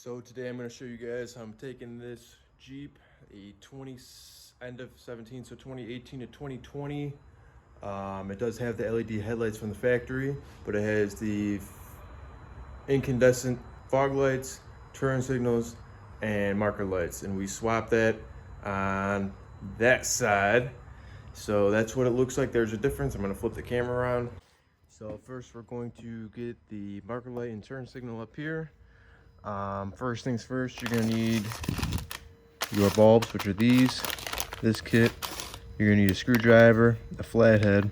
So today I'm going to show you guys how I'm taking this Jeep, end of 17, so 2018 to 2020. It does have the LED headlights from the factory, but it has the incandescent fog lights, turn signals, and marker lights. And we swapped that on that side. So that's what it looks like. There's a difference. I'm going to flip the camera around. So first we're going to get the marker light and turn signal up here. First things first, you're gonna need your bulbs, which are this kit. You're gonna need a screwdriver, a flathead,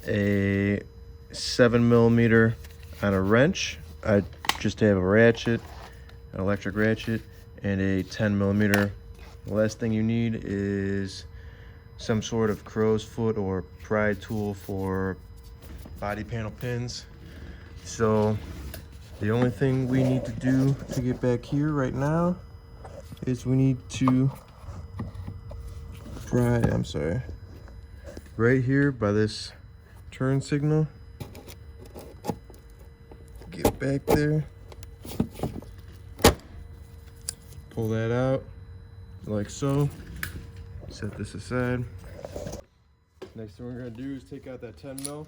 a 7mm on a wrench. I just have a ratchet, an electric ratchet, and a 10mm. The last thing you need is some sort of crow's foot or pry tool for body panel pins. So the only thing we need to do to get back here right now is we need to pry, right here by this turn signal. Get back there. Pull that out like so. Set this aside. Next thing we're gonna do is take out that 10mm.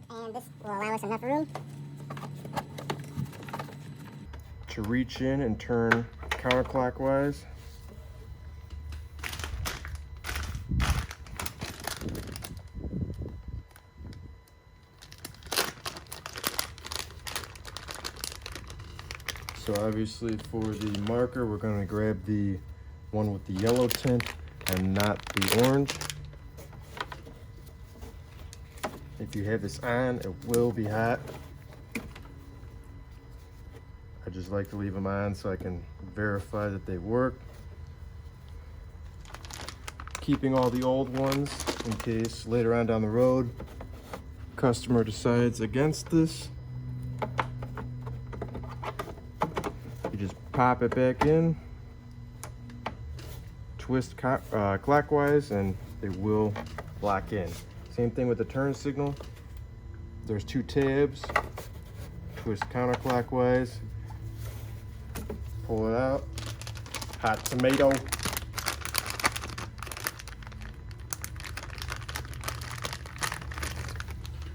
And this will allow us enough room to reach in and turn counterclockwise. So obviously for the marker, we're going to grab the one with the yellow tint and not the orange. If you have this on, it will be hot. I just like to leave them on so I can verify that they work. Keeping all the old ones in case later on down the road, customer decides against this. You just pop it back in, twist clockwise, and it will lock in. Same thing with the turn signal. There's two tabs. Twist counterclockwise. Pull it out. Hot tomato.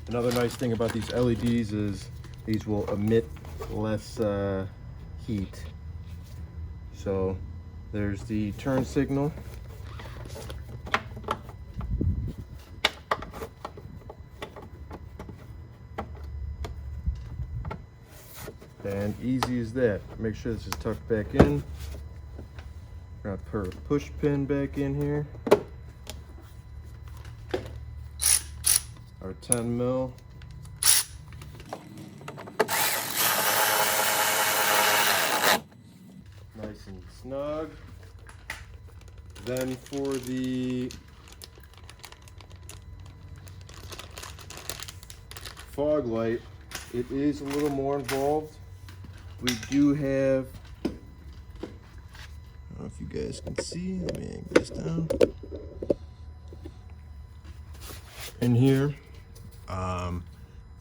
Another nice thing about these LEDs is these will emit less heat. So there's the turn signal. And easy as that. Make sure this is tucked back in. Gonna put a push pin back in here. Our 10mm. Nice and snug. Then for the fog light, it is a little more involved. We do have, I don't know if you guys can see, let me angle this down. In here,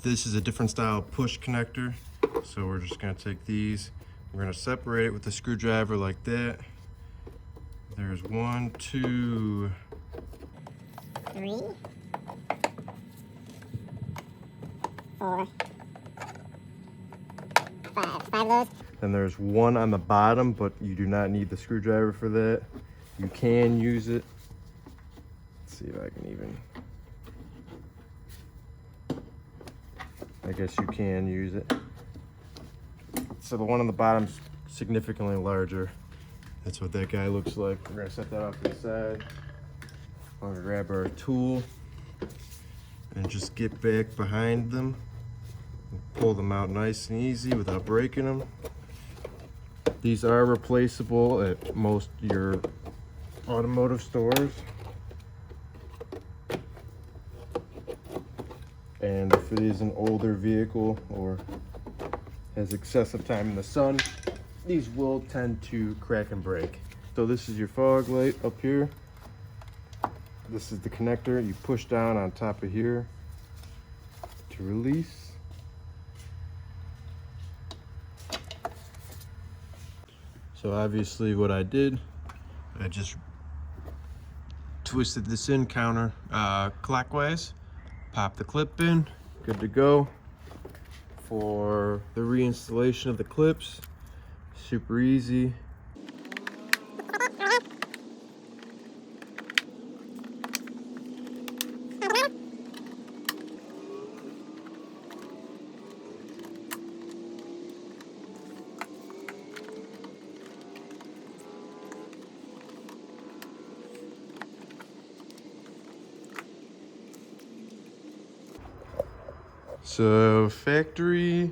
this is a different style push connector. So we're just gonna take these, we're gonna separate it with the screwdriver like that. There's 1, 2, 3, 4, 5 of those. and there's one on the bottom, but you do not need the screwdriver for that. You can use it. Let's see if I can even, I guess you can use it. So the one on the bottom's significantly larger. That's what that guy looks like. We're gonna set that off to the side. I'm gonna grab our tool and just get back behind them. Pull them out nice and easy without breaking them. These are replaceable at most of your automotive stores. And if it is an older vehicle or has excessive time in the sun, these will tend to crack and break. So this is your fog light up here. This is the connector. You push down on top of here to release. So obviously what I did, I just twisted this in clockwise, pop the clip in, good to go for the reinstallation of the clips. Super easy. So factory,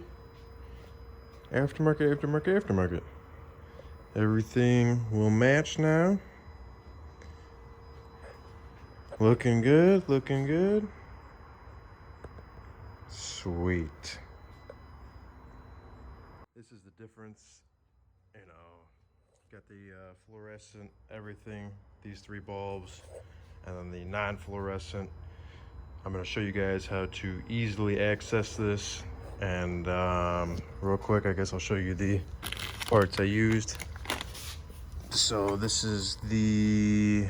aftermarket. Everything will match now. Looking good, looking good. Sweet. This is the difference, you know, got the fluorescent, everything, these 3 bulbs, and then the non-fluorescent. I'm gonna show you guys how to easily access this, and real quick, I guess I'll show you the parts I used. So this is the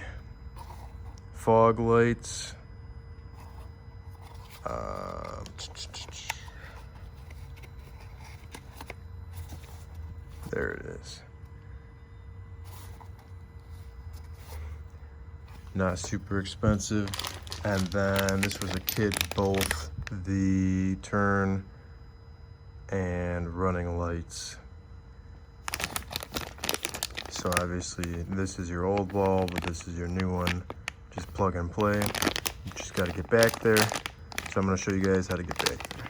fog lights. There it is. Not super expensive. And then this was a kit, both the turn and running lights. So obviously this is your old bulb, but this is your new one. Just plug and play. You just gotta get back there. So I'm gonna show you guys how to get back there.